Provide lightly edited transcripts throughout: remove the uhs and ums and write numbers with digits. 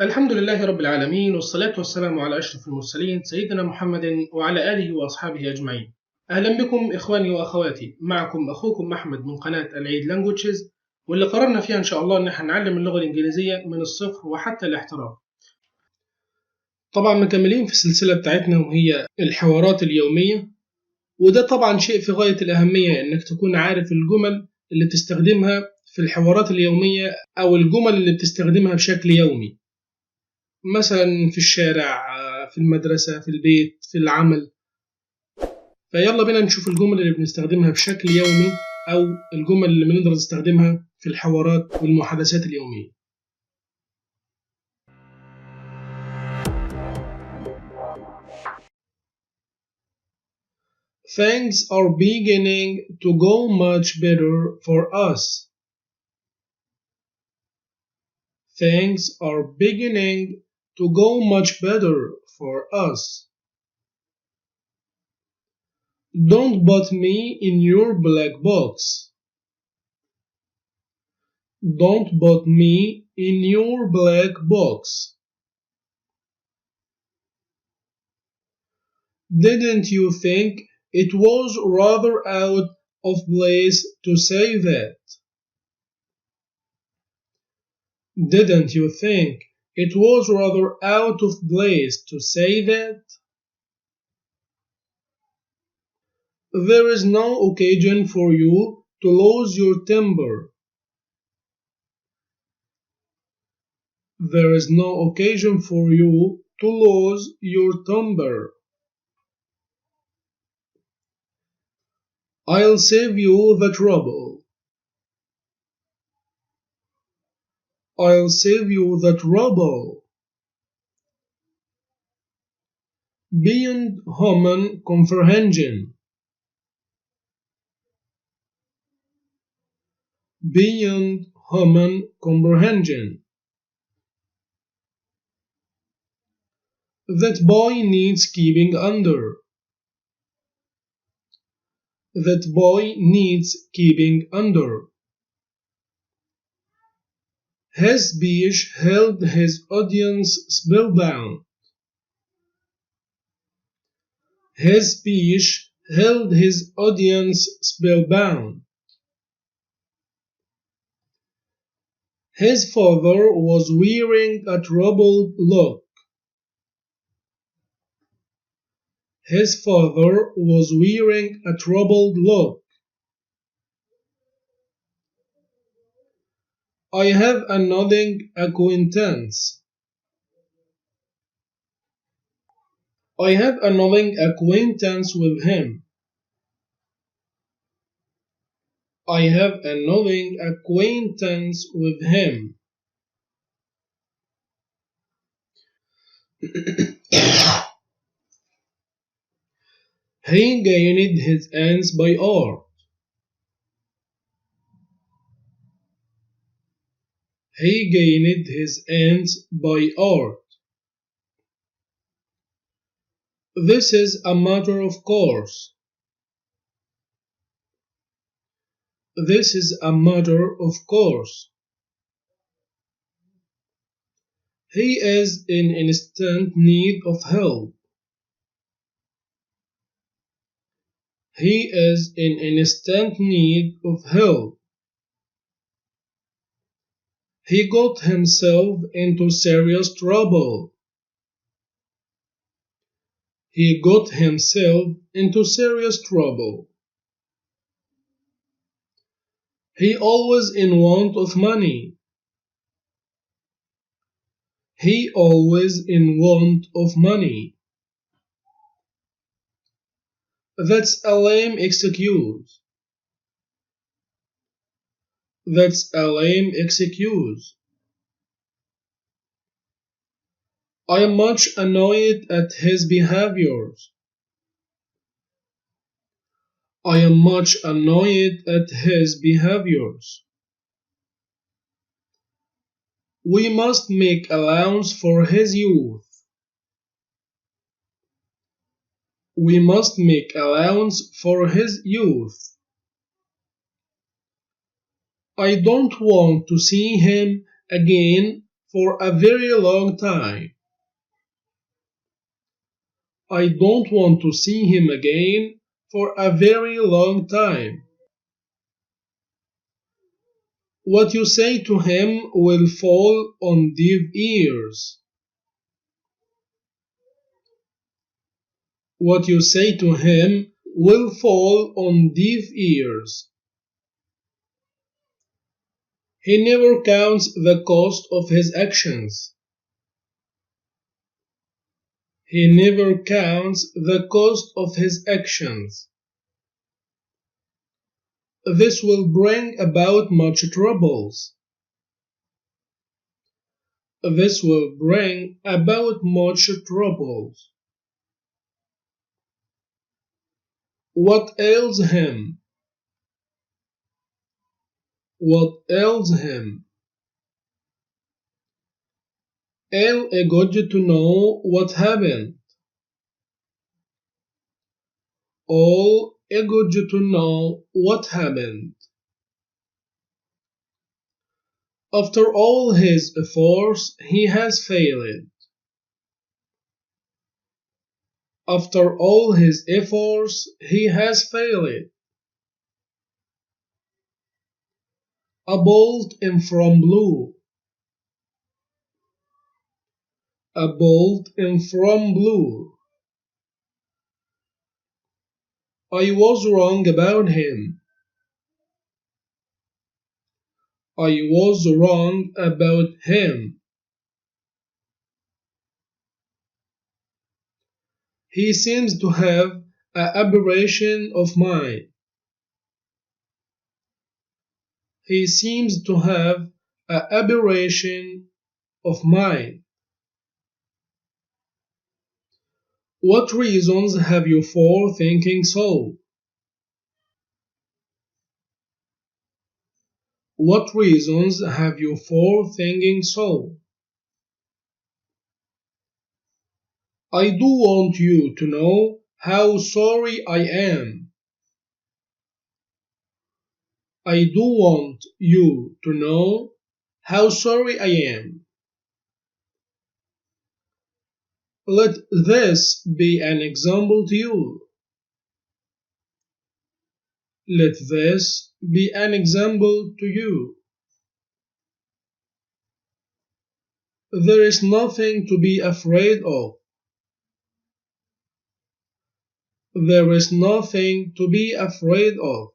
الحمد لله رب العالمين، والصلاة والسلام على أشرف المرسلين سيدنا محمد وعلى آله وأصحابه أجمعين. أهلا بكم إخواني وأخواتي، معكم أخوكم أحمد من قناة ALEID Languages، واللي قررنا فيها إن شاء الله إن احنا نعلم اللغة الإنجليزية من الصفر وحتى الاحتراف. طبعا مكملين في السلسلة بتاعتنا وهي الحوارات اليومية، وده طبعا شيء في غاية الأهمية إنك تكون عارف الجمل اللي بتستخدمها في الحوارات اليومية أو الجمل اللي بتستخدمها بشكل يومي، مثلا في الشارع، في المدرسة، في البيت، في العمل. فيلا بينا نشوف الجمل اللي بنستخدمها بشكل يومي أو الجمل اللي بنقدر نستخدمها في الحوارات والمحادثات اليومية. Things are beginning to go much better for us. Things are beginning to go much better for us. Don't put me in your black box. Don't put me in your black box. Didn't you think it was rather out of place to say that? Didn't you think it was rather out of place to say that? There is no occasion for you to lose your temper. There is no occasion for you to lose your temper. I'll save you the trouble. I'll save you the trouble. Beyond human comprehension. Beyond human comprehension. That boy needs keeping under. That boy needs keeping under. His speech held his audience spellbound. His speech held his audience spellbound. His father was wearing a troubled look. His father was wearing a troubled look. I have a nodding acquaintance. I have a nodding acquaintance with him. I have a nodding acquaintance with him. He gained his ends by art. He gained his ends by art. This is a matter of course. This is a matter of course. He is in instant need of help. He is in instant need of help. He got himself into serious trouble. He got himself into serious trouble. He always in want of money. He always in want of money. That's a lame excuse. That's a lame excuse. I am much annoyed at his behaviors. I am much annoyed at his behaviors. We must make allowance for his youth. We must make allowance for his youth. I don't want to see him again for a very long time. I don't want to see him again for a very long time. What you say to him will fall on deaf ears. What you say to him will fall on deaf ears. He never counts the cost of his actions. He never counts the cost of his actions. This will bring about much troubles. This will bring about much troubles. What ails him? What ails him? All good to know what happened. All good to know what happened. After all his efforts, he has failed. After all his efforts, he has failed. A bolt in from blue. A bolt in from blue. I was wrong about him. I was wrong about him. He seems to have an aberration of mind. He seems to have an aberration of mind. What reasons have you for thinking so? What reasons have you for thinking so? I do want you to know how sorry I am. I do want you to know how sorry I am. Let this be an example to you. Let this be an example to you. There is nothing to be afraid of. There is nothing to be afraid of.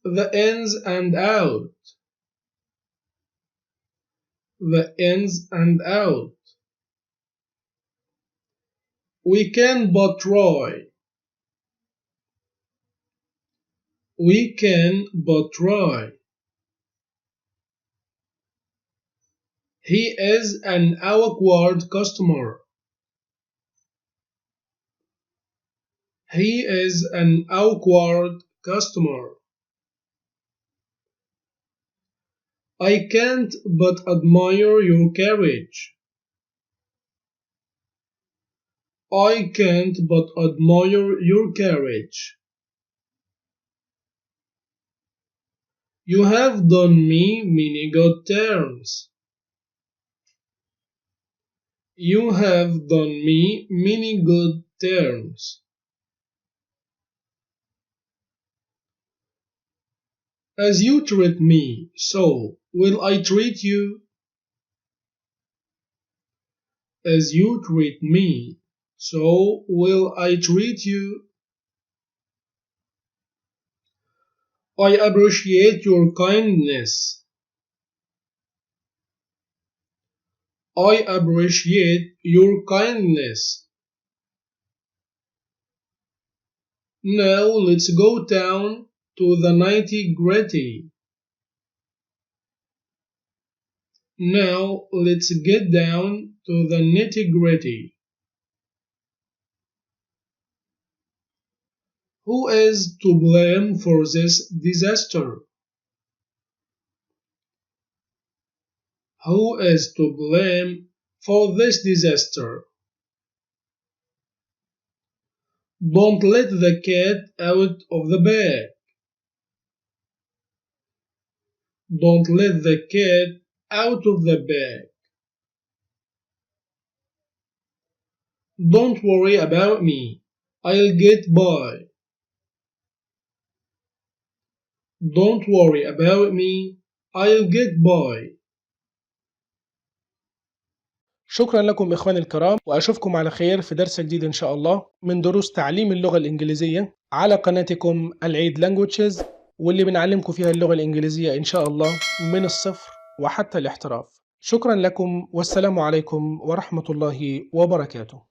The ins and out. The ins and out. We can but try. We can but try. He is an awkward customer. He is an awkward customer. I can't but admire your courage. I can't but admire your courage. You have done me many good turns. You have done me many good turns. As you treat me, so will I treat you. As you treat me, so will I treat you. I appreciate your kindness. I appreciate your kindness. Now let's go down to the nitty-gritty. Now let's get down to the nitty-gritty. Who is to blame for this disaster? Who is to blame for this disaster? Don't let the cat out of the bag. Don't let the cat out of the bag. Don't worry about me. I'll get by. Don't worry about me. I'll get by. شكرا لكم إخواني الكرام، وأشوفكم على خير في درس جديد إن شاء الله من دروس تعليم اللغة الإنجليزية على قناتكم العيد لانجويجز، واللي بنعلمكم فيها اللغة الإنجليزية إن شاء الله من الصفر وحتى الاحتراف. شكرا لكم، والسلام عليكم ورحمة الله وبركاته.